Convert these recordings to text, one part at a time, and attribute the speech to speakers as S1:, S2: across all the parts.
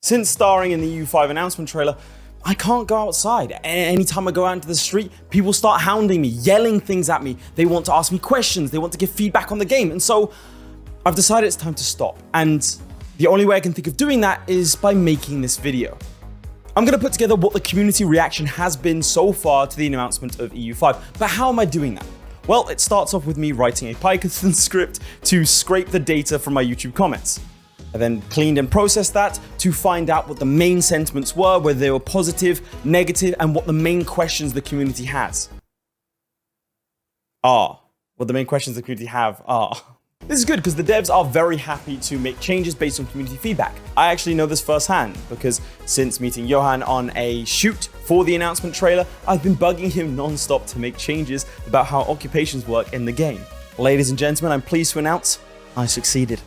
S1: Since starring in the EU5 announcement trailer, I can't go outside. Anytime I go out into the street, people start hounding me, yelling things at me. They want to ask me questions, they want to give feedback on the game. And so I've decided it's time to stop. And the only way I can think of doing that is by making this video. I'm gonna put together what the community reaction has been so far to the announcement of EU5. But how am I doing that? Well, it starts off with me writing a Python script to scrape the data from my YouTube comments. I then cleaned and processed that to find out what the main sentiments were, whether they were positive, negative, and what the main questions the community has. What the main questions the community have are. This is good because the devs are very happy to make changes based on community feedback. I actually know this firsthand because since meeting Johan on a shoot for the announcement trailer, I've been bugging him non-stop to make changes about how occupations work in the game. Ladies and gentlemen, I'm pleased to announce I succeeded.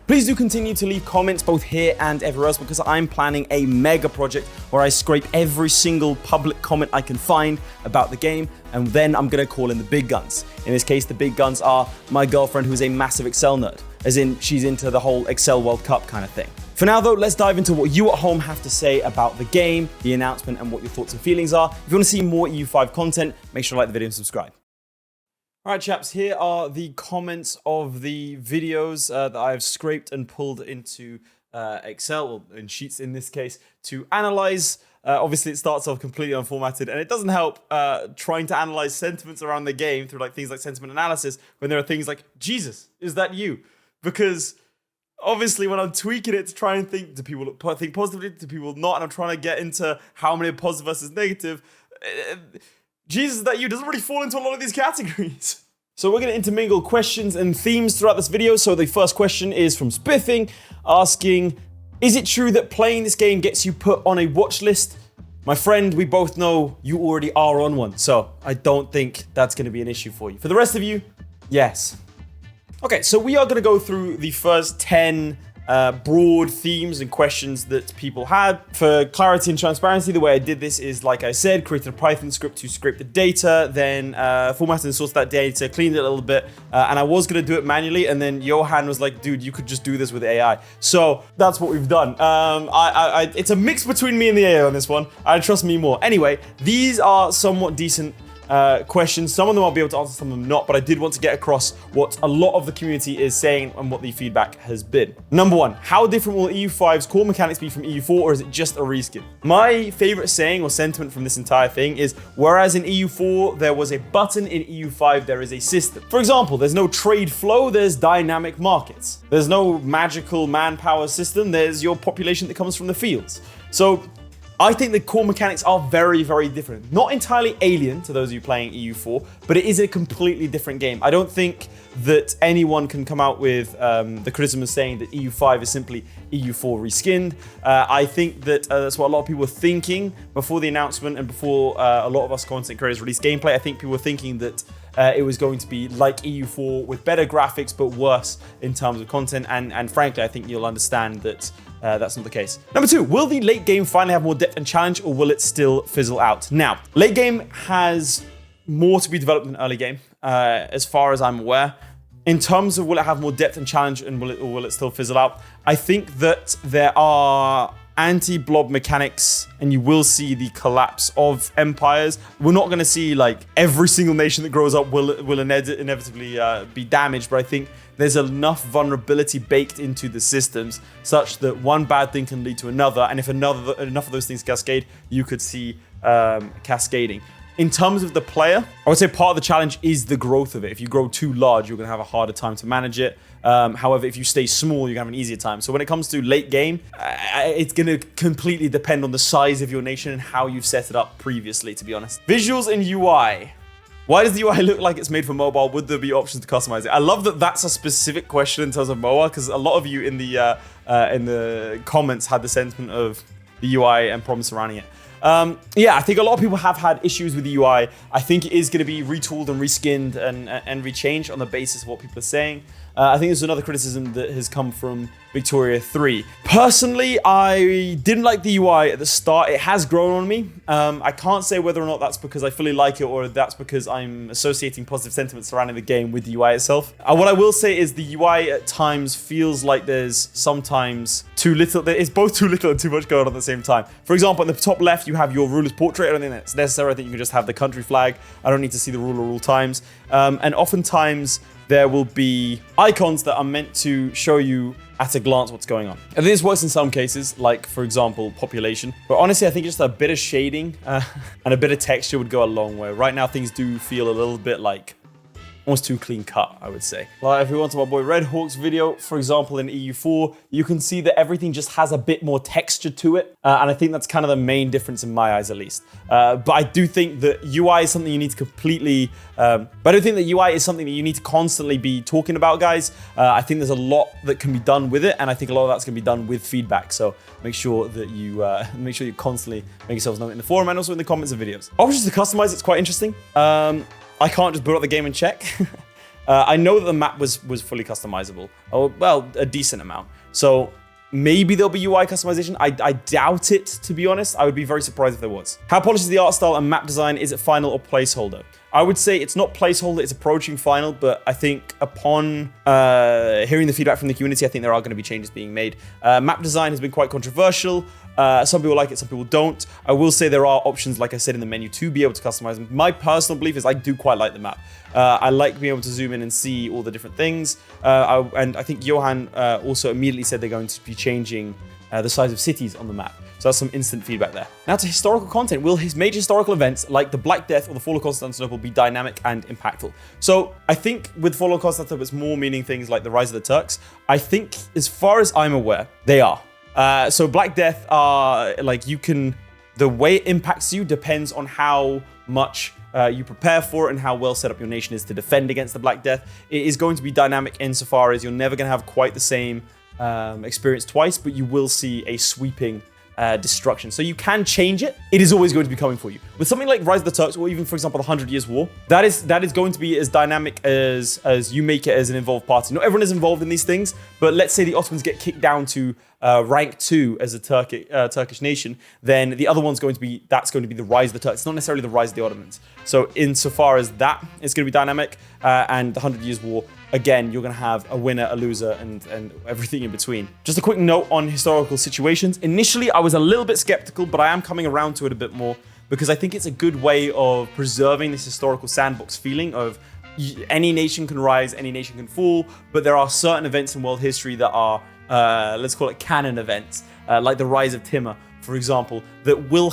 S1: Please do continue to leave comments both here and everywhere else because I'm planning a mega project where I scrape every single public comment I can find about the game, and then I'm gonna call in the big guns. In this case, the big guns are my girlfriend, who is a massive Excel nerd, as in she's into the whole Excel World Cup kind of thing. For now though, let's dive into what you at home have to say about the game, the announcement, and what your thoughts and feelings are. If you want to see more EU5 content, make sure to like the video and subscribe. Alright chaps, here are the comments of the videos that I've scraped and pulled into Excel, or in Sheets in this case, to analyze. Obviously it starts off completely unformatted, and it doesn't help trying to analyze sentiments around the game through things like sentiment analysis when there are things like, Jesus, is that you? Because obviously when I'm tweaking it to try and think, do people think positively, do people not, and I'm trying to get into how many are positive versus negative, Jesus, that you doesn't really fall into a lot of these categories. So we're going to intermingle questions and themes throughout this video. So the first question is from Spiffing, asking, is it true that playing this game gets you put on a watch list? My friend, we both know you already are on one, so I don't think that's going to be an issue for you. For the rest of you, yes. Okay, so we are going to go through the first 10 broad themes and questions that people had. For clarity and transparency, the way I did this is, like I said, created a Python script to scrape the data, then formatted and sourced that data, cleaned it a little bit, and I was going to do it manually, and then Johan was like, dude, you could just do this with AI. So that's what we've done. It's a mix between me and the AI on this one. I trust me more. Anyway, these are somewhat decent questions. Some of them I'll be able to answer, some of them not, but I did want to get across what a lot of the community is saying and what the feedback has been. Number one, how different will EU5's core mechanics be from EU4, or is it just a reskin? My favorite saying or sentiment from this entire thing is, whereas in EU4 there was a button, in EU5 there is a system. For example, there's no trade flow, there's dynamic markets. There's no magical manpower system, there's your population that comes from the fields. So I think the core mechanics are very, very different. Not entirely alien to those of you playing EU4, but it is a completely different game. I don't think that anyone can come out with the criticism of saying that EU5 is simply EU4 reskinned. I think that that's what a lot of people were thinking before the announcement and before a lot of us content creators released gameplay. I think people were thinking that it was going to be like EU4 with better graphics, but worse in terms of content. And frankly, I think you'll understand that that's not the case. Number two, will the late game finally have more depth and challenge, or will it still fizzle out? Now, late game has more to be developed than early game, as far as I'm aware. In terms of will it have more depth and challenge, and will it still fizzle out? I think that there are anti-blob mechanics, and you will see the collapse of empires. We're not going to see like every single nation that grows up will inevitably be damaged, but I think there's enough vulnerability baked into the systems such that one bad thing can lead to another, and if enough of those things cascade, you could see cascading. In terms of the player, I would say part of the challenge is the growth of it. If you grow too large, you're going to have a harder time to manage it. However, if you stay small, you're going to have an easier time. So when it comes to late game, it's going to completely depend on the size of your nation and how you've set it up previously, to be honest. Visuals and UI. Why does the UI look like it's made for mobile? Would there be options to customize it? I love that that's a specific question in terms of mobile, because a lot of you in the comments had the sentiment of the UI and problems surrounding it. Yeah, I think a lot of people have had issues with the UI. I think it is going to be retooled and reskinned and rechanged on the basis of what people are saying. I think there's another criticism that has come from Victoria 3. Personally, I didn't like the UI at the start. It has grown on me. I can't say whether or not that's because I fully like it or that's because I'm associating positive sentiments surrounding the game with the UI itself. What I will say is the UI at times feels like there's sometimes too little. It's both too little and too much going on at the same time. For example, in the top left, you have your ruler's portrait. I don't think that's necessary. I think you can just have the country flag. I don't need to see the ruler all times. And oftentimes, there will be icons that are meant to show you at a glance what's going on. And this works in some cases, like, for example, population. But honestly, I think just a bit of shading and a bit of texture would go a long way. Right now, things do feel a little bit like almost too clean cut, I would say. Like if we went to my boy Red Hawk's video, for example, in EU4, you can see that everything just has a bit more texture to it. And I think that's kind of the main difference in my eyes, at least. But I do think that UI is something you need to completely, but I don't think that UI is something that you need to constantly be talking about, guys. I think there's a lot that can be done with it. And I think a lot of that's gonna be done with feedback. So make sure that you constantly make yourselves known in the forum and also in the comments and videos. Options to customize, it's quite interesting. I can't just boot up the game and check. I know that the map was fully customizable. Oh, well, a decent amount. So maybe there'll be UI customization. I doubt it, to be honest. I would be very surprised if there was. How polished is the art style and map design? Is it final or placeholder? I would say it's not placeholder, it's approaching final, but I think upon hearing the feedback from the community, I think there are going to be changes being made. Map design has been quite controversial. Some people like it, some people don't. I will say there are options, like I said, in the menu to be able to customize them. My personal belief is I do quite like the map. I like being able to zoom in and see all the different things. And I think Johan also immediately said they're going to be changing the size of cities on the map. So that's some instant feedback there. Now to historical content. Will his major historical events like the Black Death or the Fall of Constantinople be dynamic and impactful? So I think with Fall of Constantinople, it's more meaning things like the Rise of the Turks. I think, as far as I'm aware, they are. So Black Death are like the way it impacts you depends on how much you prepare for it and how well set up your nation is to defend against the Black Death. It is going to be dynamic insofar as you're never going to have quite the same experience twice, but you will see a sweeping destruction. So you can change it. It is always going to be coming for you. With something like Rise of the Turks, or even, for example, the 100 Years' War, that is going to be as dynamic as you make it as an involved party. Not everyone is involved in these things, but let's say the Ottomans get kicked down to rank 2 as a Turkish nation, then the other one's going to be the Rise of the Turks. It's not necessarily the Rise of the Ottomans. So insofar as that, it's going to be dynamic. And the 100 Years' War, again, you're going to have a winner, a loser, and everything in between. Just a quick note on historical situations. Initially, I was a little bit skeptical, but I am coming around to it a bit more because I think it's a good way of preserving this historical sandbox feeling of any nation can rise, any nation can fall, but there are certain events in world history that are, let's call it canon events, like the rise of Timur, for example, that will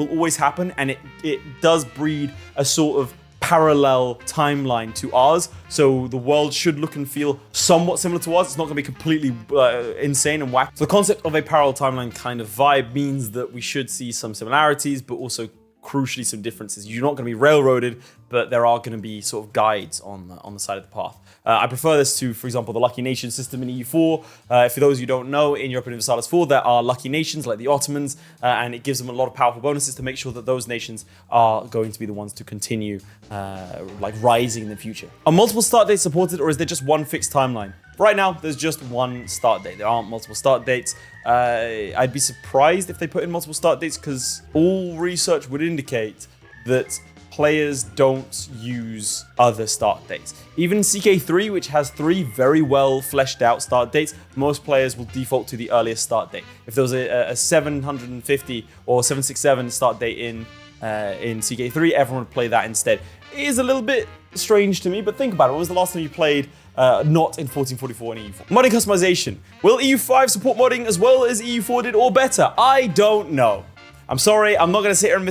S1: always happen, and it does breed a sort of parallel timeline to ours, so the world should look and feel somewhat similar to ours. It's not going to be completely insane and whack. So the concept of a parallel timeline kind of vibe means that we should see some similarities, but also crucially some differences. You're not going to be railroaded, but there are going to be sort of guides on the side of the path. I prefer this to, for example, the Lucky Nation system in EU4. For those who don't know, in Europa Universalis 4, there are lucky nations like the Ottomans, and it gives them a lot of powerful bonuses to make sure that those nations are going to be the ones to continue like rising in the future. Are multiple start dates supported, or is there just one fixed timeline? Right now, there's just one start date. There aren't multiple start dates. I'd be surprised if they put in multiple start dates because all research would indicate that players don't use other start dates. Even CK3, which has 3 very well fleshed out start dates, most players will default to the earliest start date. If there was a 750 or 767 start date in CK3, everyone would play that instead. It is a little bit strange to me, but think about it. When was the last time you played not in 1444 and EU4? Modding customization. Will EU5 support modding as well as EU4 did, or better? I don't know. I'm sorry, I'm not going to sit here and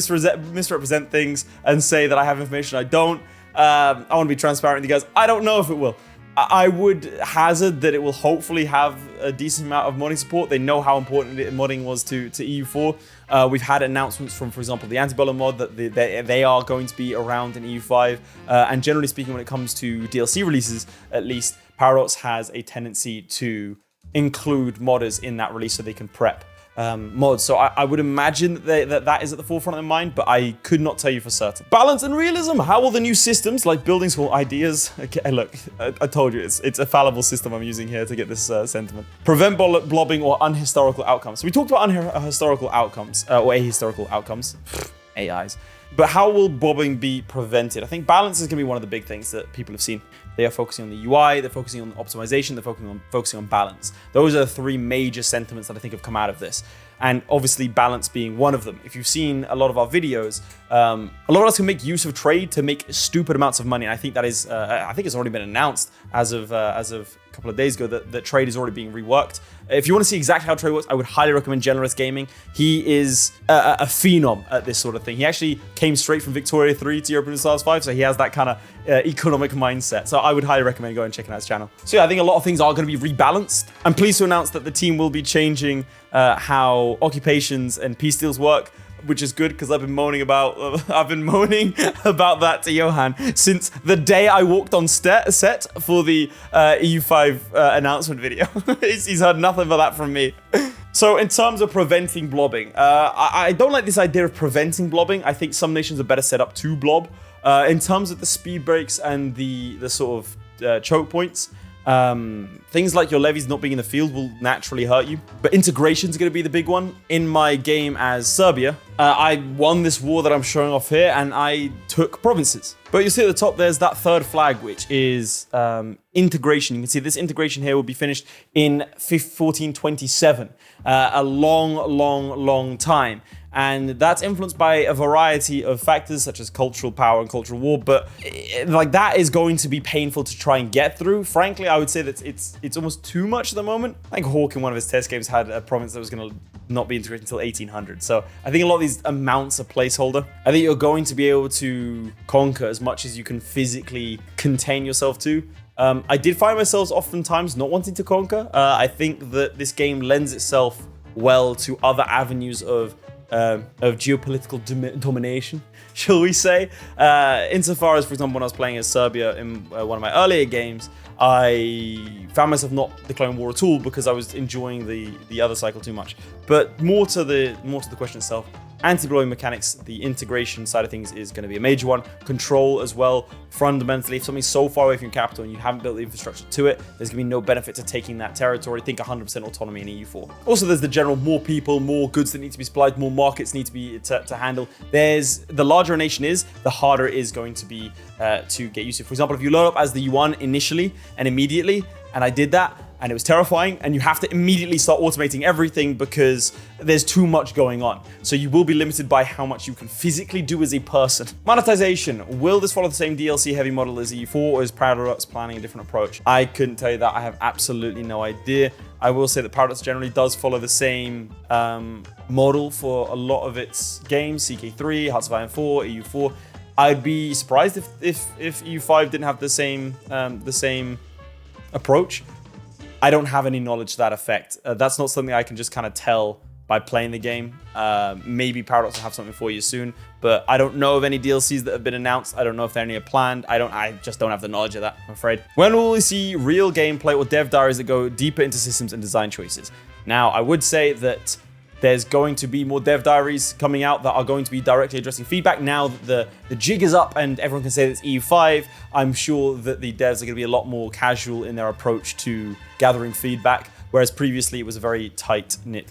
S1: misrepresent things and say that I have information I don't. I want to be transparent with you guys. I don't know if it will. I would hazard that it will hopefully have a decent amount of modding support. They know how important modding was to EU4. We've had announcements from, for example, the Antebellum mod that they are going to be around in EU5. And generally speaking, when it comes to DLC releases, at least, Paradox has a tendency to include modders in that release so they can prep. mods. So I would imagine that is at the forefront of their mind, but I could not tell you for certain. Balance and realism. How will the new systems like buildings or ideas? Okay, look, I told you it's a fallible system I'm using here to get this sentiment. Prevent blobbing or unhistorical outcomes. So we talked about unhistorical outcomes or ahistorical outcomes. AIs. But how will bobbing be prevented? I think balance is going to be one of the big things that people have seen. They are focusing on the UI, they're focusing on optimization, they're focusing on balance. Those are the three major sentiments that I think have come out of this. And obviously balance being one of them. If you've seen a lot of our videos, a lot of us can make use of trade to make stupid amounts of money. And I think that is, I think it's already been announced as of a couple of days ago that trade is already being reworked. If you want to see exactly how trade works, I would highly recommend Generous Gaming. He is a phenom at this sort of thing. He actually came straight from Victoria 3 to Europa Universalis 5, so he has that kind of economic mindset. So I would highly recommend going and checking out his channel. So yeah, I think a lot of things are going to be rebalanced. I'm pleased to announce that the team will be changing how occupations and peace deals work, which is good because I've been moaning about that to Johan since the day I walked on set for the EU5 announcement video. He's heard nothing but that from me. So in terms of preventing blobbing, I don't like this idea of preventing blobbing. I think some nations are better set up to blob. In terms of the speed breaks and the sort of choke points, things like your levies not being in the field will naturally hurt you, but integration is going to be the big one. In my game as Serbia, I won this war that I'm showing off here, and I took provinces. But you see at the top, there's that third flag, which is integration. You can see this integration here will be finished in 1427, a long time. And that's influenced by a variety of factors such as cultural power and cultural war, but like that is going to be painful to try and get through. Frankly, I would say that it's almost too much at the moment. I think Hawk in one of his test games had a province that was going to not be integrated until 1800. So I think a lot of these amounts are placeholder. I think you're going to be able to conquer as much as you can physically contain yourself to. I did find myself oftentimes not wanting to conquer. I think that this game lends itself well to other avenues of geopolitical domination, shall we say. Insofar as, for example, when I was playing as Serbia in one of my earlier games, I found myself not declaring war at all because I was enjoying the other cycle too much. But more to the question itself, anti-blowing mechanics, the integration side of things is going to be a major one. Control as well. Fundamentally, if something's so far away from your capital and you haven't built the infrastructure to it, there's going to be no benefit to taking that territory. Think 100% autonomy in EU4. Also, there's the general more people, more goods that need to be supplied, more markets need to be to handle. There's the larger a nation is, the harder it is going to be to get used to. For example, if you load up as the yuan initially and immediately, and I did that, and it was terrifying, and you have to immediately start automating everything because there's too much going on. So you will be limited by how much you can physically do as a person. Monetization. Will this follow the same DLC heavy model as EU4, or is Paradox planning a different approach? I couldn't tell you that. I have absolutely no idea. I will say that Paradox generally does follow the same model for a lot of its games. CK3, Hearts of Iron 4, EU4. I'd be surprised if EU5 didn't have the same approach. I don't have any knowledge to that effect. That's not something I can just kind of tell by playing the game. Maybe Paradox will have something for you soon, but I don't know of any DLCs that have been announced. I don't know if any are planned. I just don't have the knowledge of that, I'm afraid. When will we see real gameplay or dev diaries that go deeper into systems and design choices? Now, I would say that there's going to be more dev diaries coming out that are going to be directly addressing feedback. Now that the jig is up and everyone can say that it's EU5, I'm sure that the devs are going to be a lot more casual in their approach to gathering feedback, whereas previously it was a very tight-knit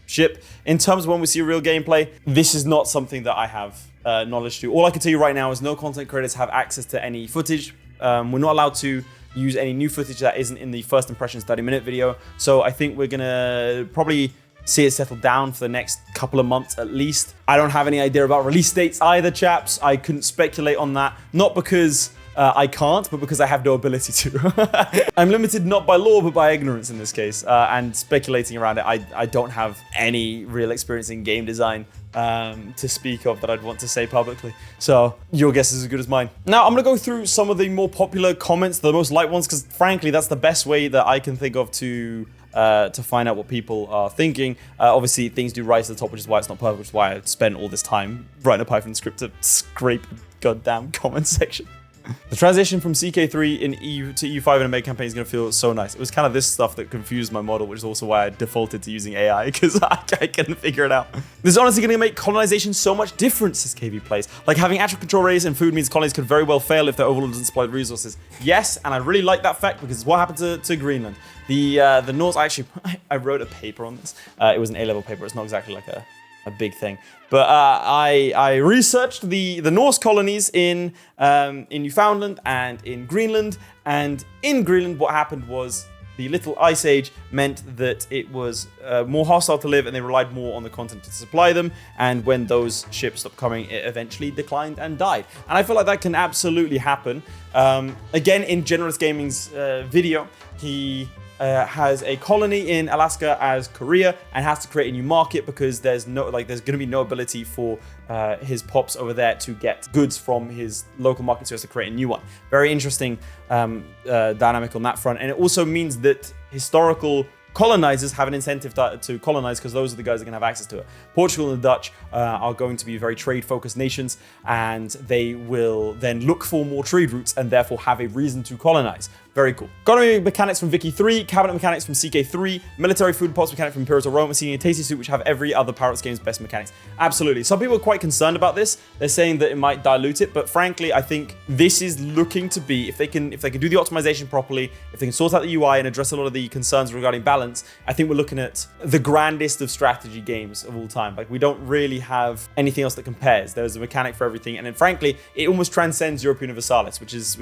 S1: ship. In terms of when we see real gameplay, this is not something that I have knowledge to. All I can tell you right now is no content creators have access to any footage. We're not allowed to use any new footage that isn't in the first impressions 30-minute video. So I think we're going to probably see it settle down for the next couple of months at least. I don't have any idea about release dates either, chaps. I couldn't speculate on that. Not because I can't, but because I have no ability to. I'm limited not by law, but by ignorance in this case. And speculating around it, I don't have any real experience in game design to speak of that I'd want to say publicly. So your guess is as good as mine. Now I'm gonna go through some of the more popular comments, the most liked ones, because frankly, that's the best way that I can think of to find out what people are thinking. Obviously, things do rise to the top, which is why it's not perfect, which is why I spent all this time writing a Python script to scrape the goddamn comment section. The transition from CK3 in EU to EU5 in a mega campaign is going to feel so nice. It was kind of this stuff that confused my model, which is also why I defaulted to using AI, because I couldn't figure it out. This is honestly going to make colonization so much different, says KV Plays. Like having actual control rates and food means colonies could very well fail if their overlord doesn't supply the resources. Yes, and I really like that fact because it's what happened to Greenland. The Norse, I wrote a paper on this. It was an A-level paper. It's not exactly like a big thing. But I researched the Norse colonies in Newfoundland and in Greenland. And in Greenland, what happened was the little ice age meant that it was more hostile to live and they relied more on the continent to supply them. And when those ships stopped coming, it eventually declined and died. And I feel like that can absolutely happen. Again, in Generous Gaming's video, he has a colony in Alaska as Korea and has to create a new market because there's going to be no ability for his pops over there to get goods from his local market, so he has to create a new one. Very interesting dynamic on that front. And it also means that historical colonizers have an incentive to colonize because those are the guys that can have access to it. Portugal and the Dutch are going to be very trade-focused nations, and they will then look for more trade routes and therefore have a reason to colonize. Very cool. Economy mechanics from Vicky 3, cabinet mechanics from CK3, military food pots mechanic from Imperial Rome, and seeing a tasty suit which have every other Pirates game's best mechanics. Absolutely. Some people are quite concerned about this. They're saying that it might dilute it, but frankly, I think this is looking to be, if they can do the optimization properly, if they can sort out the UI and address a lot of the concerns regarding balance, I think we're looking at the grandest of strategy games of all time. Like, we don't really have anything else that compares. There's a mechanic for everything, and then frankly, it almost transcends Europa Universalis, which is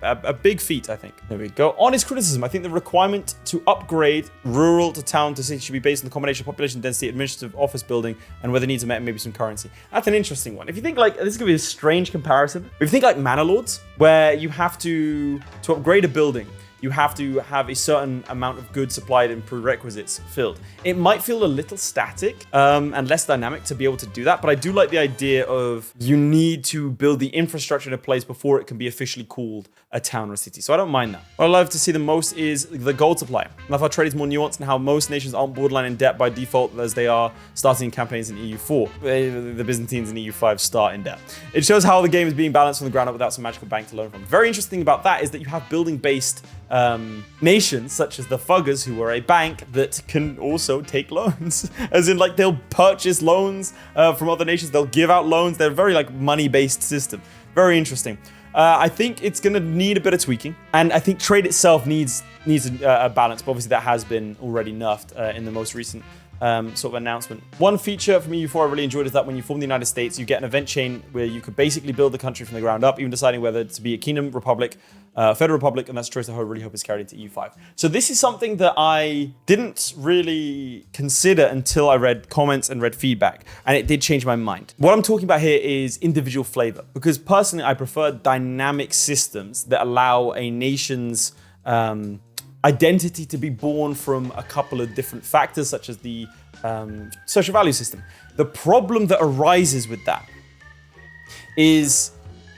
S1: a big feat, I think. There we go. On his criticism, I think the requirement to upgrade rural to town to city should be based on the combination of population density, administrative office building, and whether needs are met and maybe some currency. That's an interesting one. If you think like, this is going to be a strange comparison. If you think like Manor Lords, where you have to upgrade a building, you have to have a certain amount of goods supplied and prerequisites filled. It might feel a little static and less dynamic to be able to do that, but I do like the idea of you need to build the infrastructure in a place before it can be officially called a town or a city. So I don't mind that. What I love to see the most is the gold supply. I love how trade is more nuanced and how most nations aren't borderline in debt by default as they are starting campaigns in EU4. The Byzantines in EU5 start in debt. It shows how the game is being balanced from the ground up without some magical bank to learn from. Very interesting about that is that you have building-based nations such as the Fuggers, who are a bank that can also take loans. As in, like, they'll purchase loans from other nations, they'll give out loans. They're a very like money-based system. Very interesting. I think it's going to need a bit of tweaking, and I think trade itself needs a balance, but obviously that has been already nerfed in the most recent sort of announcement. One feature from EU4 I really enjoyed is that when you form the United States, you get an event chain where you could basically build the country from the ground up, even deciding whether to be a kingdom, republic, federal republic, and that's a choice that I really hope is carried into EU5. So this is something that I didn't really consider until I read comments and read feedback, and it did change my mind. What I'm talking about here is individual flavor, because personally I prefer dynamic systems that allow a nation's identity to be born from a couple of different factors, such as the social value system. The problem that arises with that is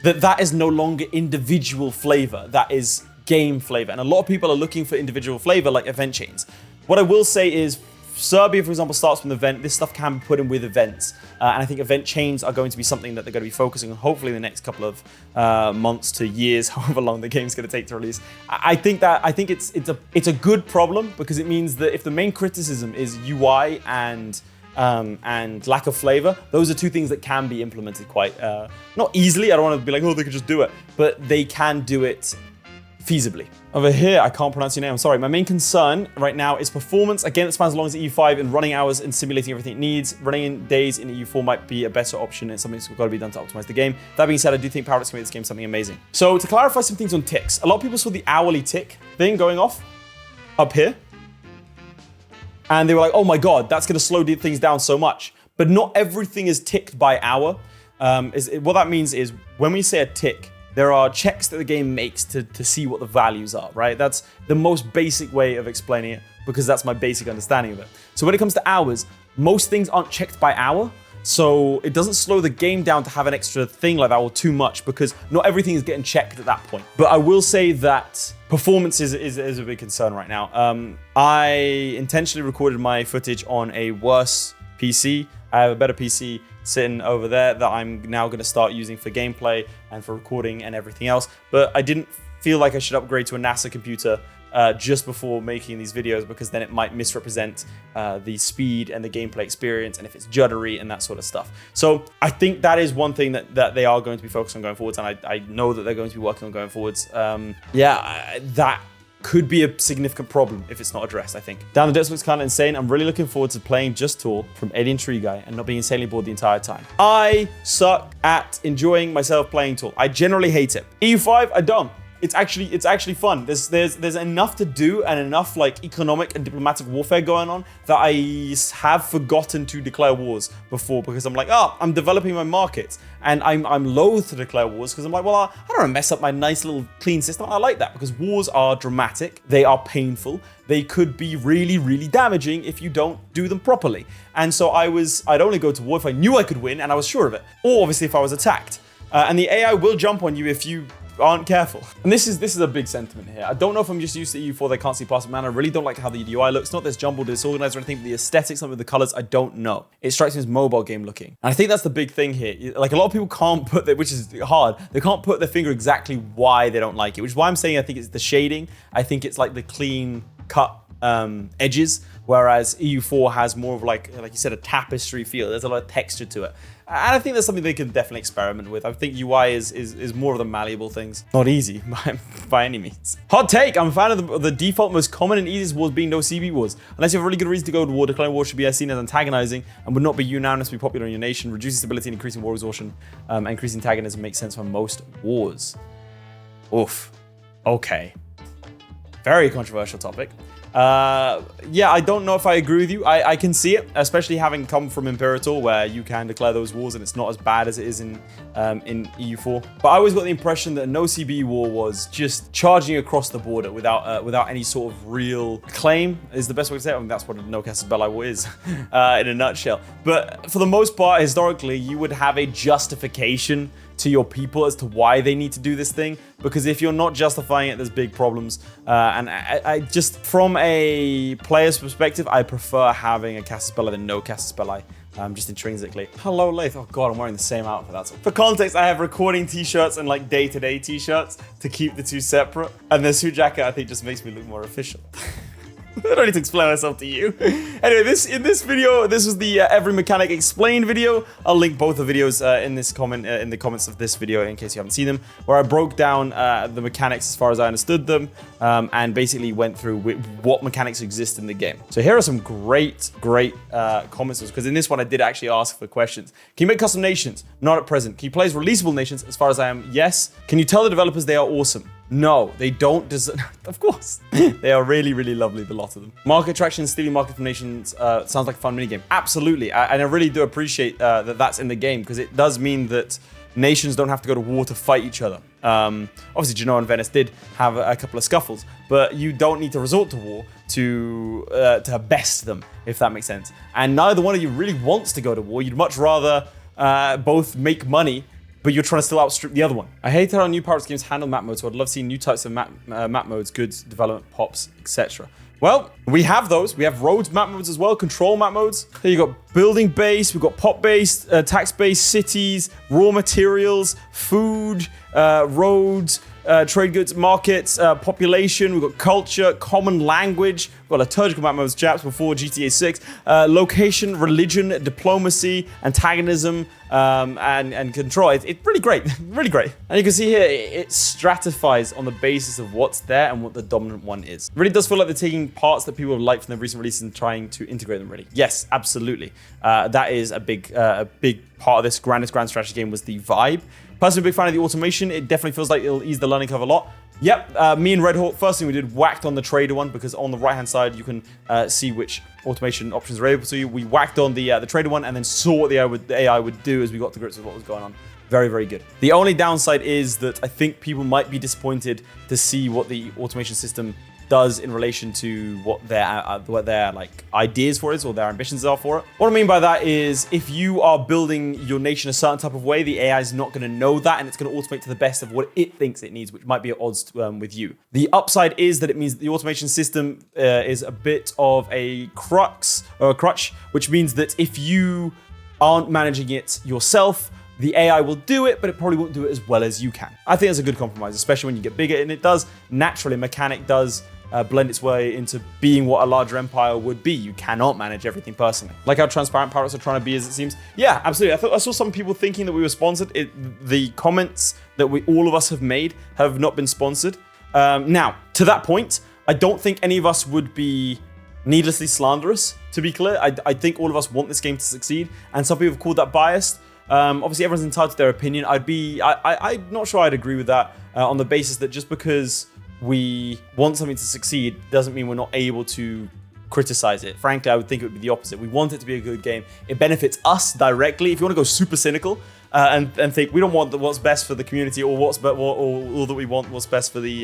S1: that is no longer individual flavor, that is game flavor. And a lot of people are looking for individual flavor like event chains. What I will say is Serbia, for example, starts from the event. This stuff can be put in with events. And I think event chains are going to be something that they're going to be focusing on, hopefully in the next couple of months to years, however long the game's going to take to release. I think it's a good problem, because it means that if the main criticism is UI and lack of flavor, those are two things that can be implemented quite, not easily. I don't want to be like, oh, they could just do it, but they can do it feasibly. Over here, I can't pronounce your name, I'm sorry. My main concern right now is performance. Again, it spans as long as EU5 and running hours and simulating everything it needs. Running in days in EU4 might be a better option. It's something that's got to be done to optimize the game. That being said, I do think Paradox can make this game something amazing. So to clarify some things on ticks, a lot of people saw the hourly tick thing going off up here, and they were like, oh my God, that's going to slow things down so much. But not everything is ticked by hour. What that means is when we say a tick, there are checks that the game makes to see what the values are, right? That's the most basic way of explaining it, because that's my basic understanding of it. So when it comes to hours, most things aren't checked by hour. So it doesn't slow the game down to have an extra thing like that or too much, because not everything is getting checked at that point. But I will say that performance is a big concern right now. I intentionally recorded my footage on a worse PC. I have a better PC sitting over there that I'm now going to start using for gameplay and for recording and everything else. But I didn't feel like I should upgrade to a NASA computer just before making these videos, because then it might misrepresent the speed and the gameplay experience, and if it's juddery and that sort of stuff. So I think that is one thing that they are going to be focused on going forwards, and I know that they're going to be working on going forwards. That could be a significant problem if it's not addressed, I think. Down the depths looks kind of insane. I'm really looking forward to playing Just Tour from Alien Tree Guy and not being insanely bored the entire time. I suck at enjoying myself playing Tour. I generally hate it. EU5, I don't. It's actually fun. There's enough to do and enough like economic and diplomatic warfare going on that I have forgotten to declare wars before, because I'm like, oh, I'm developing my markets, and I'm loath to declare wars because I'm like, well, I don't want to mess up my nice little clean system. I like that because wars are dramatic, they are painful, they could be really, really damaging if you don't do them properly. And so I'd only go to war if I knew I could win and I was sure of it, or obviously if I was attacked. And the AI will jump on you if you aren't careful. And this is a big sentiment here. I don't know if I'm just used to EU4, they can't see past it, man. I really don't like how the UI looks. Not this jumbled, disorganized or anything, but the aesthetics, some of the colors, I don't know. It strikes me as mobile game looking. And I think that's the big thing here. Like, a lot of people can't put which is hard, they can't put their finger exactly why they don't like it, which is why I'm saying I think it's the shading. I think it's like the clean cut edges, whereas EU4 has more of like you said, a tapestry feel. There's a lot of texture to it. And I think that's something they can definitely experiment with. I think UI is more of the malleable things. Not easy by any means. Hot take, I'm a fan of the default most common and easiest wars being no CB wars. Unless you have a really good reason to go to war, declaring war should be seen as antagonizing and would not be unanimously popular in your nation, reducing stability and increasing war exhaustion, increasing antagonism makes sense for most wars. Oof. Okay. Very controversial topic. Yeah, I don't know if I agree with you. I can see it, especially having come from Imperator, where you can declare those wars and it's not as bad as it is in EU4. But I always got the impression that a no CB war was just charging across the border without any sort of real claim, is the best way to say it. I mean, that's what a no Casus Belli war is in a nutshell. But for the most part, historically, you would have a justification to your people as to why they need to do this thing, because if you're not justifying it, there's big problems. And I just, from a player's perspective, I prefer having a Casus Belli than no Casus Belli, just intrinsically. Hello, Laith. Oh god, I'm wearing the same outfit. That's all. For context, I have recording t-shirts and like day-to-day t-shirts to keep the two separate, and the suit jacket I think just makes me look more official. I don't need to explain myself to you. Anyway, in this video, this was the Every Mechanic Explained video. I'll link both the videos in the comments of this video in case you haven't seen them, where I broke down the mechanics as far as I understood them, and basically went through what mechanics exist in the game. So here are some great comments, because in this one I did actually ask for questions. Can you make custom nations? Not at present. Can you play as releasable nations? As far as I am, yes. Can you tell the developers they are awesome? No, they don't deserve. Of course. They are really, really lovely, the lot of them. Market attraction, stealing market from nations sounds like a fun minigame. Absolutely. And I really do appreciate that that's in the game, because it does mean that nations don't have to go to war to fight each other. Obviously, Genoa and Venice did have a couple of scuffles, but you don't need to resort to war to best them, if that makes sense. And neither one of you really wants to go to war. You'd much rather both make money, but you're trying to still outstrip the other one. I hate how new Pirates games handle map modes, so I'd love to see new types of map modes, goods, development, pops, etc. Well, we have those. We have roads map modes as well, control map modes. Here you got building based, we've got pop based, tax based, cities, raw materials, food, roads, trade goods, markets, population, we've got culture, common language, we've got liturgical map modes, chaps, before GTA 6, location, religion, diplomacy, antagonism, and control. It's really great, really great. And you can see here, it stratifies on the basis of what's there and what the dominant one is. It really does feel like they're taking parts that people have liked from the recent releases and trying to integrate them really. Yes, absolutely. That is a big part of this grand strategy game, was the vibe. Personally, a big fan of the automation. It definitely feels like it'll ease the learning curve a lot. Yep, me and Red Hawk, first thing we did, whacked on the trader one, because on the right-hand side, you can see which automation options are able to you. We whacked on the trader one and then saw what the AI would do as we got to grips with what was going on. Very, very good. The only downside is that I think people might be disappointed to see what the automation system does in relation to what their like ideas for it is, or their ambitions are for it. What I mean by that is, if you are building your nation a certain type of way, the AI is not going to know that, and it's going to automate to the best of what it thinks it needs, which might be at odds with you. The upside is that it means that the automation system is a bit of a crutch, which means that if you aren't managing it yourself, the AI will do it, but it probably won't do it as well as you can. I think that's a good compromise, especially when you get bigger, and it does naturally, mechanic does blend its way into being what a larger empire would be. You cannot manage everything personally. Like how transparent Paradox are trying to be, as it seems. Yeah, absolutely. I saw some people thinking that we were sponsored. The comments that all of us have made have not been sponsored. Now, to that point, I don't think any of us would be needlessly slanderous, to be clear. I think all of us want this game to succeed, and some people have called that biased. Obviously, everyone's entitled to their opinion. I'm not sure I'd agree with that on the basis that just because we want something to succeed doesn't mean we're not able to criticize it. Frankly, I would think it would be the opposite. We want it to be a good game. It benefits us directly. If you want to go super cynical and think we don't want what's best for the community or that we want what's best for the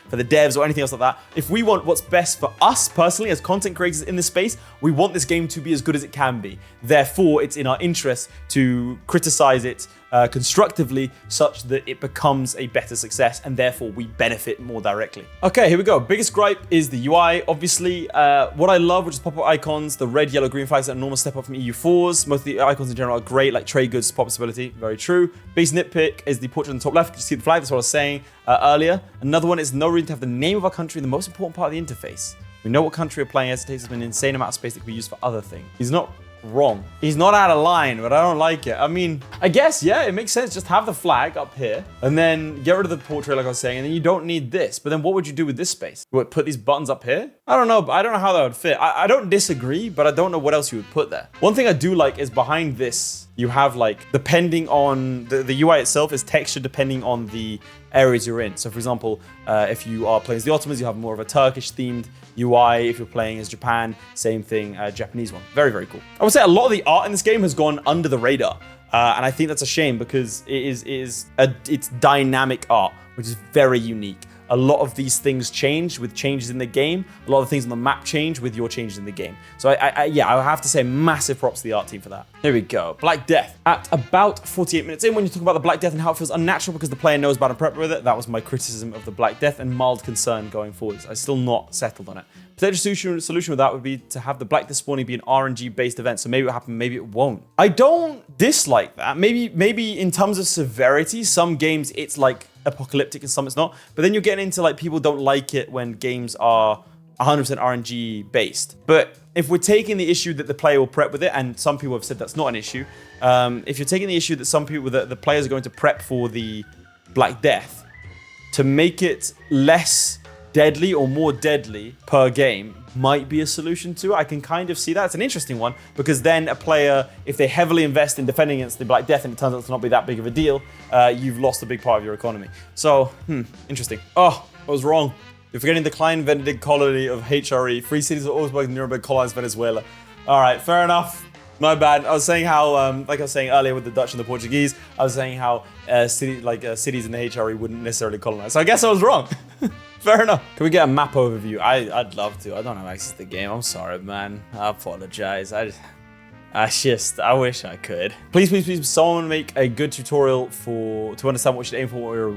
S1: devs or anything else like that. If we want what's best for us personally as content creators in this space, we want this game to be as good as it can be. Therefore, it's in our interest to criticize it constructively such that it becomes a better success and therefore we benefit more directly. Okay, here we go. Biggest gripe is the UI. Obviously, what I love, which is pop-up icons, the red, yellow, green flags, an enormous step up from EU4s. Most of the icons in general are great, like trade goods, pop-up stability, very true. Biggest nitpick is the portrait on the top left. You see the flag, that's what I was saying earlier. Another one is no reason to have the name of our country, the most important part of the interface. We know what country we're playing as. It takes up an insane amount of space that can be used for other things. He's not wrong. He's not out of line, but I don't like it. I mean, I guess, yeah, it makes sense. Just have the flag up here and then get rid of the portrait, like I was saying, and then you don't need this. But then what would you do with this space? What, put these buttons up here? I don't know, but I don't know how that would fit. I don't disagree, but I don't know what else you would put there. One thing I do like is behind this, you have like, depending on, the UI itself is textured depending on the areas you're in. So for example, if you are playing as the Ottomans, you have more of a Turkish themed UI. If you're playing as Japan, same thing, Japanese one. Very, very cool. I would say a lot of the art in this game has gone under the radar. And I think that's a shame because it's dynamic art, which is very unique. A lot of these things change with changes in the game. A lot of things on the map change with your changes in the game. So yeah, I have to say massive props to the art team for that. Here we go. Black Death. At about 48 minutes in, when you talk about the Black Death and how it feels unnatural because the player knows about and prep with it, that was my criticism of the Black Death and mild concern going forwards. I'm still not settled on it. Potential solution with that would be to have the Black Death spawning be an RNG-based event. So maybe it'll happen, maybe it won't. I don't dislike that. Maybe in terms of severity, some games it's like apocalyptic and some it's not. But then you're getting into like people don't like it when games are 100% RNG based. But if we're taking the issue that the player will prep with it, and some people have said that's not an issue. If you're taking the issue that some people, the players are going to prep for the Black Death, to make it less deadly or more deadly per game might be a solution to it. I can kind of see that. It's an interesting one because then a player, if they heavily invest in defending against the Black Death and it turns out to not be that big of a deal, you've lost a big part of your economy. So, interesting. Oh, I was wrong. You're forgetting the Klein-Venedig colony of HRE. Free cities of Augsburg and Nuremberg colonized Venezuela. All right, fair enough. My bad. I was saying how, like I was saying earlier with the Dutch and the Portuguese, I was saying how cities in the HRE wouldn't necessarily colonize. So I guess I was wrong. Fair enough. Can we get a map overview? I'd love to. I don't have access to the game. I'm sorry, man. I apologize. I wish I could. Please, someone make a good tutorial to understand what we should aim for,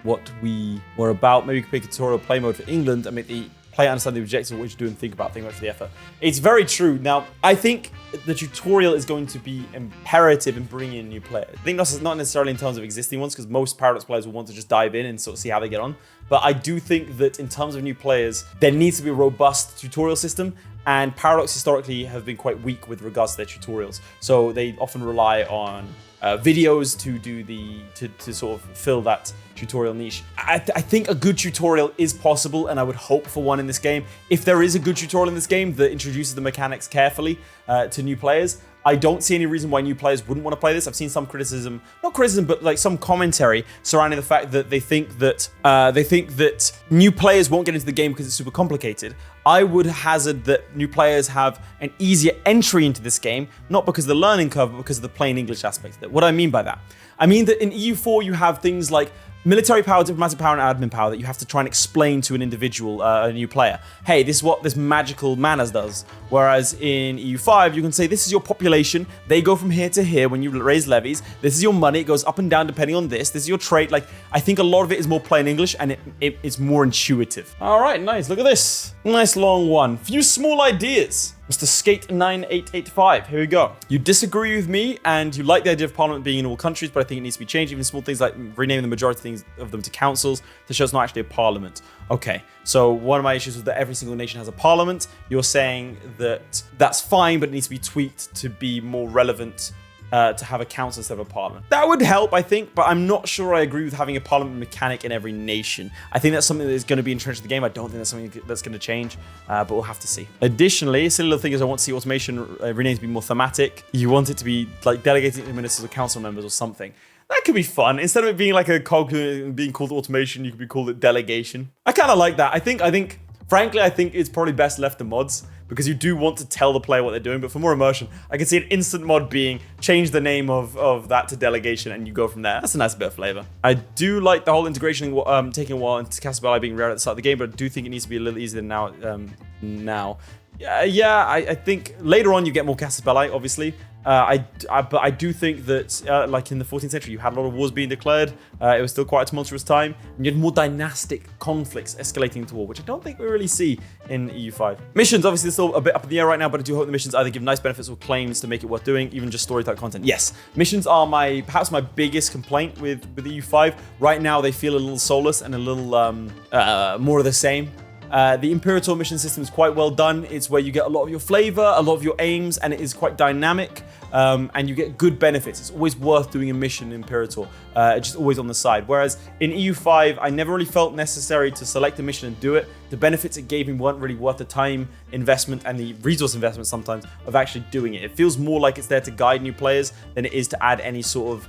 S1: what we were about. Maybe we could pick a tutorial play mode for England and make the player understand the objectives of what we should do and think about, think much for the effort. It's very true. Now, I think the tutorial is going to be imperative in bringing in new players. I think that's not necessarily in terms of existing ones, because most Paradox players will want to just dive in and sort of see how they get on. But I do think that in terms of new players, there needs to be a robust tutorial system, and Paradox historically have been quite weak with regards to their tutorials. So they often rely on videos to sort of fill that tutorial niche. I think a good tutorial is possible, and I would hope for one in this game. If there is a good tutorial in this game that introduces the mechanics carefully to new players, I don't see any reason why new players wouldn't want to play this. I've seen some criticism, not criticism, but like some commentary surrounding the fact that they think that new players won't get into the game because it's super complicated. I would hazard that new players have an easier entry into this game, not because of the learning curve, but because of the plain English aspect of it. What do I mean by that? I mean that in EU4 you have things like military power, diplomatic power, and admin power that you have to try and explain to an individual, a new player. Hey, this is what this magical manas does. Whereas in EU5, you can say, this is your population. They go from here to here when you raise levies. This is your money. It goes up and down depending on this. This is your trait. Like, I think a lot of it is more plain English, and it's more intuitive. All right, nice. Look at this. Nice long one. Few small ideas. Mr. Skate9885, here we go. You disagree with me and you like the idea of Parliament being in all countries, but I think it needs to be changed. Even small things like renaming the majority of them to councils to show it's not actually a parliament. Okay, so one of my issues is that every single nation has a parliament. You're saying that that's fine, but it needs to be tweaked to be more relevant to have a council instead of a parliament. That would help, I think, but I'm not sure I agree with having a parliament mechanic in every nation. I think that's something that is going to be entrenched in the game. I don't think that's something that's going to change, but we'll have to see. Additionally, a silly little thing is I want to see automation renamed to be more thematic. You want it to be like delegating to ministers or council members or something. That could be fun. Instead of it being like a cog being called automation, you could be called it delegation. I kind of like that. I think, frankly, I think it's probably best left to mods, because you do want to tell the player what they're doing, but for more immersion, I can see an instant mod being change the name of that to delegation and you go from there. That's a nice bit of flavor. I do like the whole integration taking a while into Casabella being rare at the start of the game, but I do think it needs to be a little easier now. I think later on you get more Casabella, obviously. But I do think that, like in the 14th century, you had a lot of wars being declared. It was still quite a tumultuous time. And you had more dynastic conflicts escalating into war, which I don't think we really see in EU5. Missions, obviously, they're still a bit up in the air right now, but I do hope the missions either give nice benefits or claims to make it worth doing, even just story-type content. Yes, missions are perhaps my biggest complaint with EU5. Right now, they feel a little soulless and a little more of the same. The Imperator mission system is quite well done. It's where you get a lot of your flavor, a lot of your aims, and it is quite dynamic, and you get good benefits. It's always worth doing a mission in Imperator, just always on the side. Whereas in EU5, I never really felt necessary to select a mission and do it. The benefits it gave me weren't really worth the time investment and the resource investment sometimes of actually doing it. It feels more like it's there to guide new players than it is to add any sort of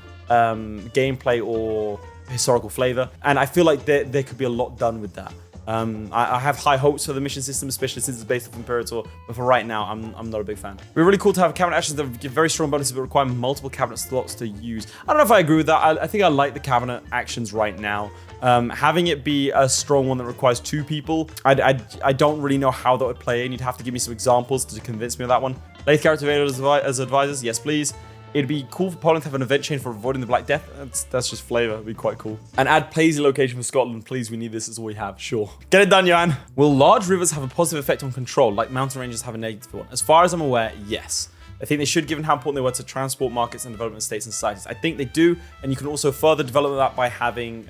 S1: gameplay or historical flavor. And I feel like there could be a lot done with that. I have high hopes for the mission system, especially since it's based off Imperator, but for right now, I'm not a big fan. It'd be really cool to have cabinet actions that give very strong bonuses but require multiple cabinet slots to use. I don't know if I agree with that. I think I like the cabinet actions right now. Having it be a strong one that requires 2 people, I don't really know how that would play in. You'd have to give me some examples to convince me of that one. Laith character as advisors, yes please. It'd be cool for Poland to have an event chain for avoiding the Black Death. That's just flavor. It'd be quite cool. And add Paisley location for Scotland. Please, we need this. Is all we have. Sure. Get it done, Johan. Will large rivers have a positive effect on control, like mountain ranges have a negative one? As far as I'm aware, yes. I think they should, given how important they were to transport markets and development states and societies. I think they do, and you can also further develop that by having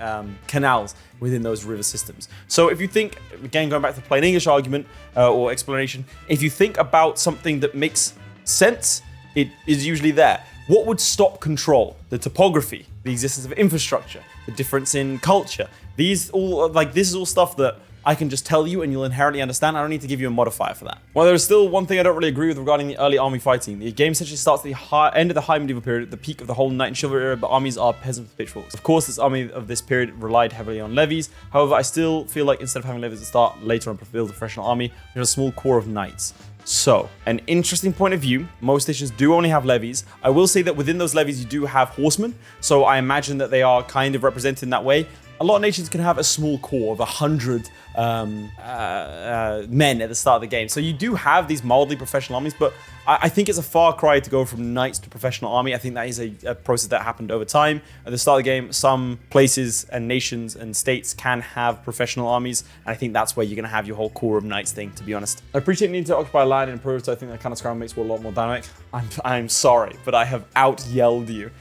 S1: canals within those river systems. So if you think, again, going back to the plain English argument or explanation, if you think about something that makes sense, it is usually there. What would stop control? The topography, the existence of infrastructure, the difference in culture. This is all stuff that I can just tell you and you'll inherently understand. I don't need to give you a modifier for that. Well, there is still one thing I don't really agree with regarding the early army fighting. The game essentially starts at the end of the High Medieval period, at the peak of the whole Knight and Chivalry era, but armies are peasants with pitchforks. Of course, this army of this period relied heavily on levies. However, I still feel like instead of having levies at the start, later on build a professional army, there's a small core of knights. So, an interesting point of view, most nations do only have levies. I will say that within those levies you do have horsemen, so I imagine that they are kind of represented in that way. A lot of nations can have a small core of 100 men at the start of the game. So you do have these mildly professional armies, but I think it's a far cry to go from knights to professional army. I think that is a process that happened over time. At the start of the game, some places and nations and states can have professional armies, and I think that's where you're going to have your whole core of knights thing, to be honest. I appreciate needing to occupy land and improve, so I think that kind of scrum makes war a lot more dynamic. I'm sorry, but I have out-yelled you.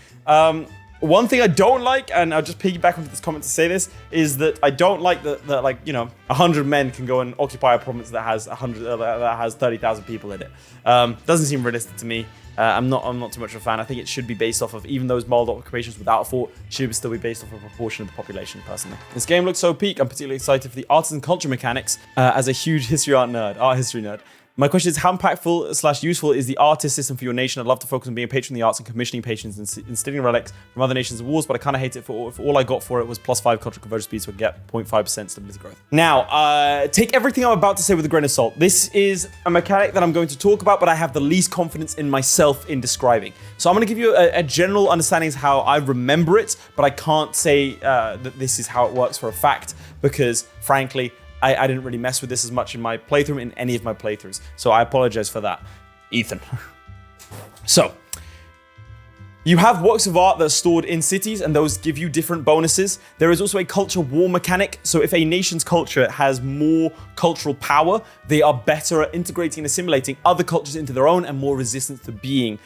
S1: One thing I don't like, and I'll just piggyback onto this comment to say this, is that I don't like that 100 men can go and occupy a province that has 30,000 people in it. Doesn't seem realistic to me. I'm not too much of a fan. I think it should be based off of, even those mild occupations without a fort should still be based off of a proportion of the population, personally. This game looks so peak. I'm particularly excited for the arts and culture mechanics as a huge art history nerd. My question is, how impactful / useful is the artist system for your nation? I'd love to focus on being a patron of the arts and commissioning patrons and instilling relics from other nations' wars, but I kind of hate it for all I got for it was +5 cultural conversion speed, so I get 0.5% stability growth. Now, take everything I'm about to say with a grain of salt. This is a mechanic that I'm going to talk about, but I have the least confidence in myself in describing. So I'm going to give you a general understanding of how I remember it, but I can't say that this is how it works for a fact, because frankly, I didn't really mess with this as much in my playthrough, in any of my playthroughs. So I apologize for that, Ethan. So, You have works of art that are stored in cities, and those give you different bonuses. There is also a culture war mechanic, so if a nation's culture has more cultural power, they are better at integrating and assimilating other cultures into their own and more resistant to being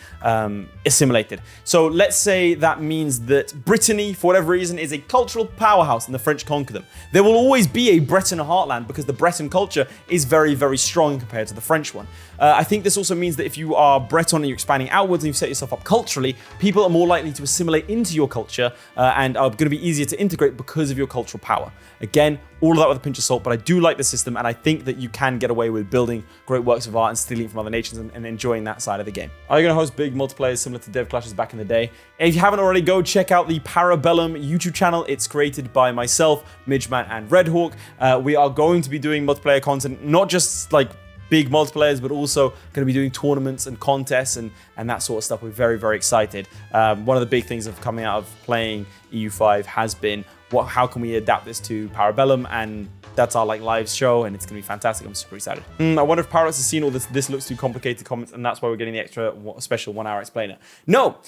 S1: assimilated. So let's say that means that Brittany, for whatever reason, is a cultural powerhouse and the French conquer them. There will always be a Breton heartland because the Breton culture is very, very strong compared to the French one. I think this also means that if you are Breton and you're expanding outwards and you've set yourself up culturally, people are more likely to assimilate into your culture and are going to be easier to integrate because of your cultural power. Again, all of that with a pinch of salt, but I do like the system, and I think that you can get away with building great works of art and stealing from other nations and enjoying that side of the game. Are you going to host big multiplayer similar to Dev Clashes back in the day? If you haven't already, go check out the Parabellum YouTube channel. It's created by myself, Midgeman, and Redhawk. We are going to be doing multiplayer content, not just like big multiplayers, but also going to be doing tournaments and contests and that sort of stuff. We're very, very excited. One of the big things of coming out of playing EU5 has been how can we adapt this to Parabellum, and that's our live show, and it's going to be fantastic. I'm super excited. I wonder if Paradox has seen all this. This looks too complicated comments, and that's why we're getting the extra special 1 hour explainer. No,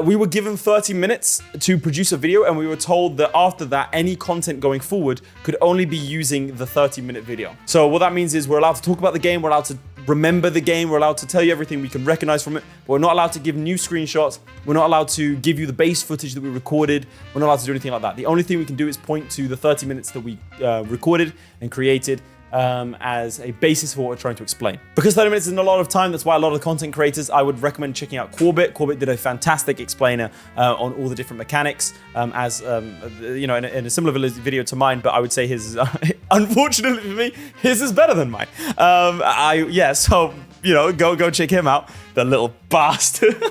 S1: we were given 30 minutes to produce a video, and we were told that after that, any content going forward could only be using the 30-minute video. So what that means is we're allowed to talk about the game, we're allowed to remember the game, we're allowed to tell you everything we can recognize from it, but we're not allowed to give new screenshots, we're not allowed to give you the base footage that we recorded, we're not allowed to do anything like that. The only thing we can do is point to the 30 minutes that we recorded and created as a basis for what we're trying to explain. Because 30 minutes isn't a lot of time, that's why a lot of content creators, I would recommend checking out Corbett. Corbett did a fantastic explainer on all the different mechanics you know, in a similar video to mine, but I would say his, unfortunately for me, his is better than mine. Yeah, so, you know, go check him out, the little bastard.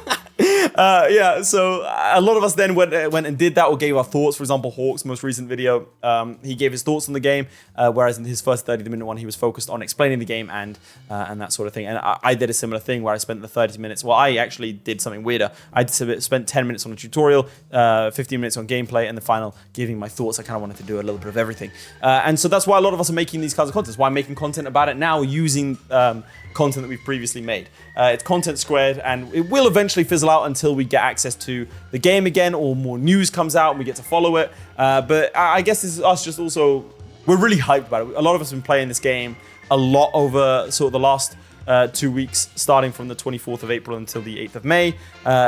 S1: Yeah, so a lot of us then went and did that or gave our thoughts. For example, Hawk's most recent video, he gave his thoughts on the game, whereas in his first 30-minute one, he was focused on explaining the game and that sort of thing. And I did a similar thing where I spent the 30 minutes. Well, I actually did something weirder. I spent 10 minutes on a tutorial, 15 minutes on gameplay, and the final giving my thoughts. I kind of wanted to do a little bit of everything. And so that's why a lot of us are making these kinds of content. That's why I'm making content about it now using content that we've previously made. It's content squared, and it will eventually fizzle out until we get access to the game again or more news comes out and we get to follow it. But I guess this is us just also, we're really hyped about it. A lot of us have been playing this game a lot over sort of the last 2 weeks, starting from the 24th of April until the 8th of May.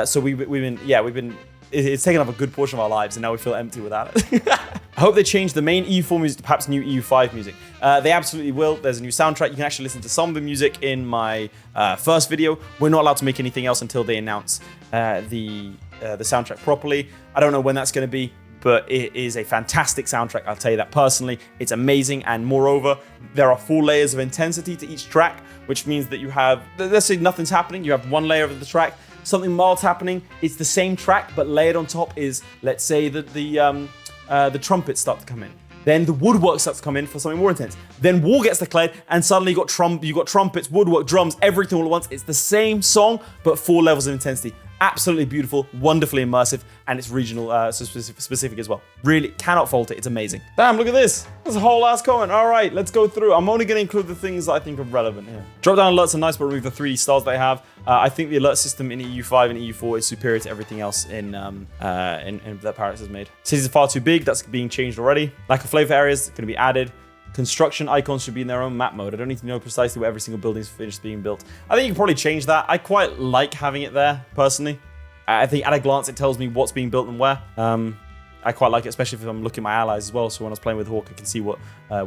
S1: So we've been, it's taken up a good portion of our lives, and now we feel empty without it. I hope they change the main EU4 music to perhaps new EU5 music. They absolutely will. There's a new soundtrack. You can actually listen to some of the music in my first video. We're not allowed to make anything else until they announce the soundtrack properly. I don't know when that's going to be, but it is a fantastic soundtrack. I'll tell you that personally. It's amazing, and moreover, there are 4 layers of intensity to each track, which means that you have, let's say nothing's happening, you have 1 layer of the track, something mild's happening, it's the same track, but layered on top is, let's say that the trumpets start to come in. Then the woodwork starts to come in for something more intense. Then war gets declared, and suddenly you got trumpets, woodwork, drums, everything all at once. It's the same song, but 4 levels of intensity. Absolutely beautiful, wonderfully immersive, and it's regional specific as well. Really cannot fault it. It's amazing. Damn, look at this. There's a whole ass comment. All right, let's go through. I'm only going to include the things that I think are relevant here. Drop down alerts are nice, but remove the 3 stars they have. I think the alert system in EU5 and EU4 is superior to everything else in that Paradox has made. Cities are far too big. That's being changed already. Lack of flavor areas going to be added. Construction icons should be in their own map mode. I don't need to know precisely where every single building is finished being built. I think you can probably change that. I quite like having it there, personally. I think at a glance it tells me what's being built and where. I quite like it, especially if I'm looking at my allies as well. So when I was playing with Hawk, I can see what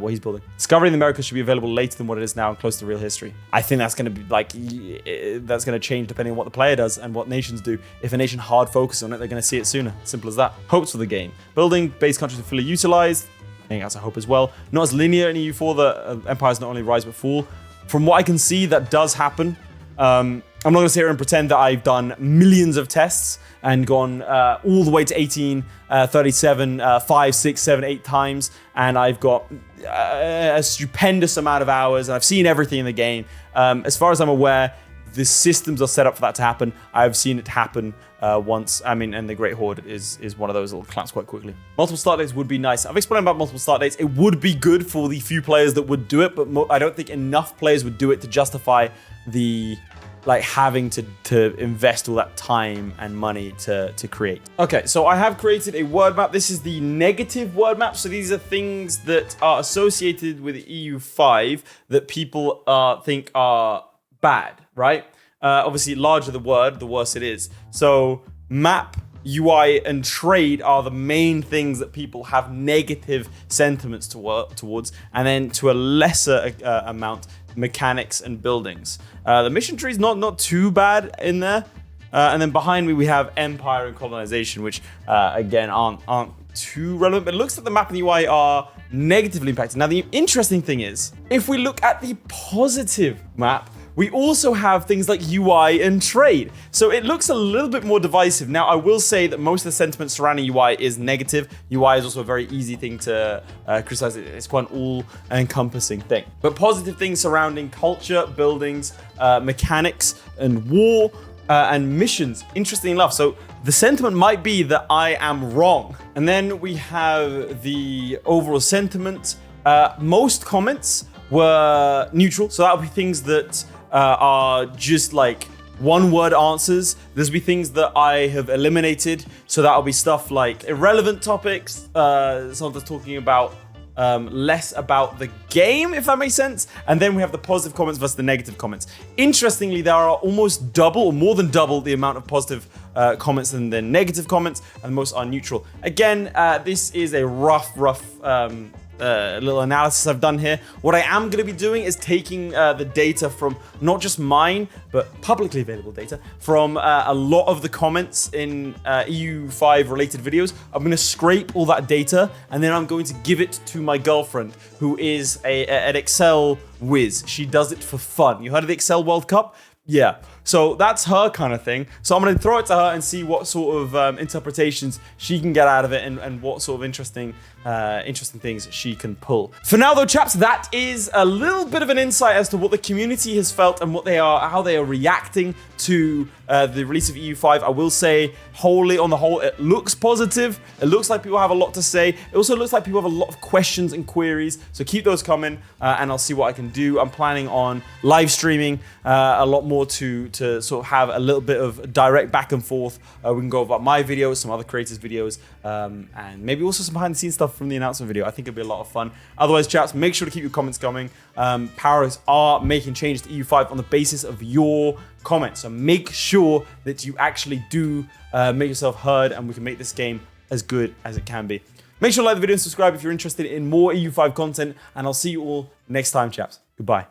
S1: he's building. Discovering the Americas should be available later than what it is now and close to real history. I think that's going to be that's going to change depending on what the player does and what nations do. If a nation hard focuses on it, they're going to see it sooner. Simple as that. Hopes for the game. Building base countries are fully utilized. I think that's a hope as well. Not as linear in EU4 that empires not only rise but fall. From what I can see, that does happen. I'm not going to sit here and pretend that I've done millions of tests and gone all the way to 1837, 5, 6, 7, 8 times, and I've got a stupendous amount of hours, and I've seen everything in the game. As far as I'm aware, the systems are set up for that to happen. I've seen it happen once. I mean, and the Great Horde is one of those little claps quite quickly. Multiple start dates would be nice. I've explained about multiple start dates. It would be good for the few players that would do it, but I don't think enough players would do it to justify the like having to invest all that time and money to create. Okay, so I have created a word map. This is the negative word map. So these are things that are associated with EU5 that people think are bad, right? Obviously, larger the word, the worse it is. So map, UI, and trade are the main things that people have negative sentiments towards, and then to a lesser amount, mechanics and buildings. The mission tree is not too bad in there. And then behind me, we have empire and colonization, which again aren't too relevant, but it looks like the map and the UI are negatively impacted. Now, the interesting thing is, if we look at the positive map, we also have things like UI and trade. So it looks a little bit more divisive. Now, I will say that most of the sentiment surrounding UI is negative. UI is also a very easy thing to criticize. It's quite an all-encompassing thing. But positive things surrounding culture, buildings, mechanics, and war, and missions, interesting enough. So the sentiment might be that I am wrong. And then we have the overall sentiment. Most comments were neutral. So that would be things that are just like one-word answers. There's be things that I have eliminated. So that'll be stuff like irrelevant topics, something talking about less about the game, if that makes sense. And then we have the positive comments versus the negative comments. Interestingly, there are almost double or more than double the amount of positive comments than the negative comments, and most are neutral. Again, this is a rough little analysis I've done here. What I am going to be doing is taking the data from not just mine, but publicly available data from a lot of the comments in EU5 related videos. I'm going to scrape all that data, and then I'm going to give it to my girlfriend, who is an Excel whiz. She does it for fun. You heard of the Excel World Cup? Yeah, so that's her kind of thing. So I'm going to throw it to her and see what sort of interpretations she can get out of it, and what sort of interesting things she can pull. For now though, chaps, that is a little bit of an insight as to what the community has felt and how they are reacting to the release of EU5. I will say, on the whole, it looks positive. It looks like people have a lot to say. It also looks like people have a lot of questions and queries. So keep those coming, and I'll see what I can do. I'm planning on live streaming a lot more to sort of have a little bit of direct back and forth. We can go about my videos, some other creators' videos, and maybe also some behind the scenes stuff from the announcement video. I think it'll be a lot of fun. Otherwise, chaps, make sure to keep your comments coming. Powers are making changes to EU5 on the basis of your comments. So make sure that you actually do make yourself heard, and we can make this game as good as it can be. Make sure to like the video and subscribe if you're interested in more EU5 content, and I'll see you all next time, chaps. Goodbye.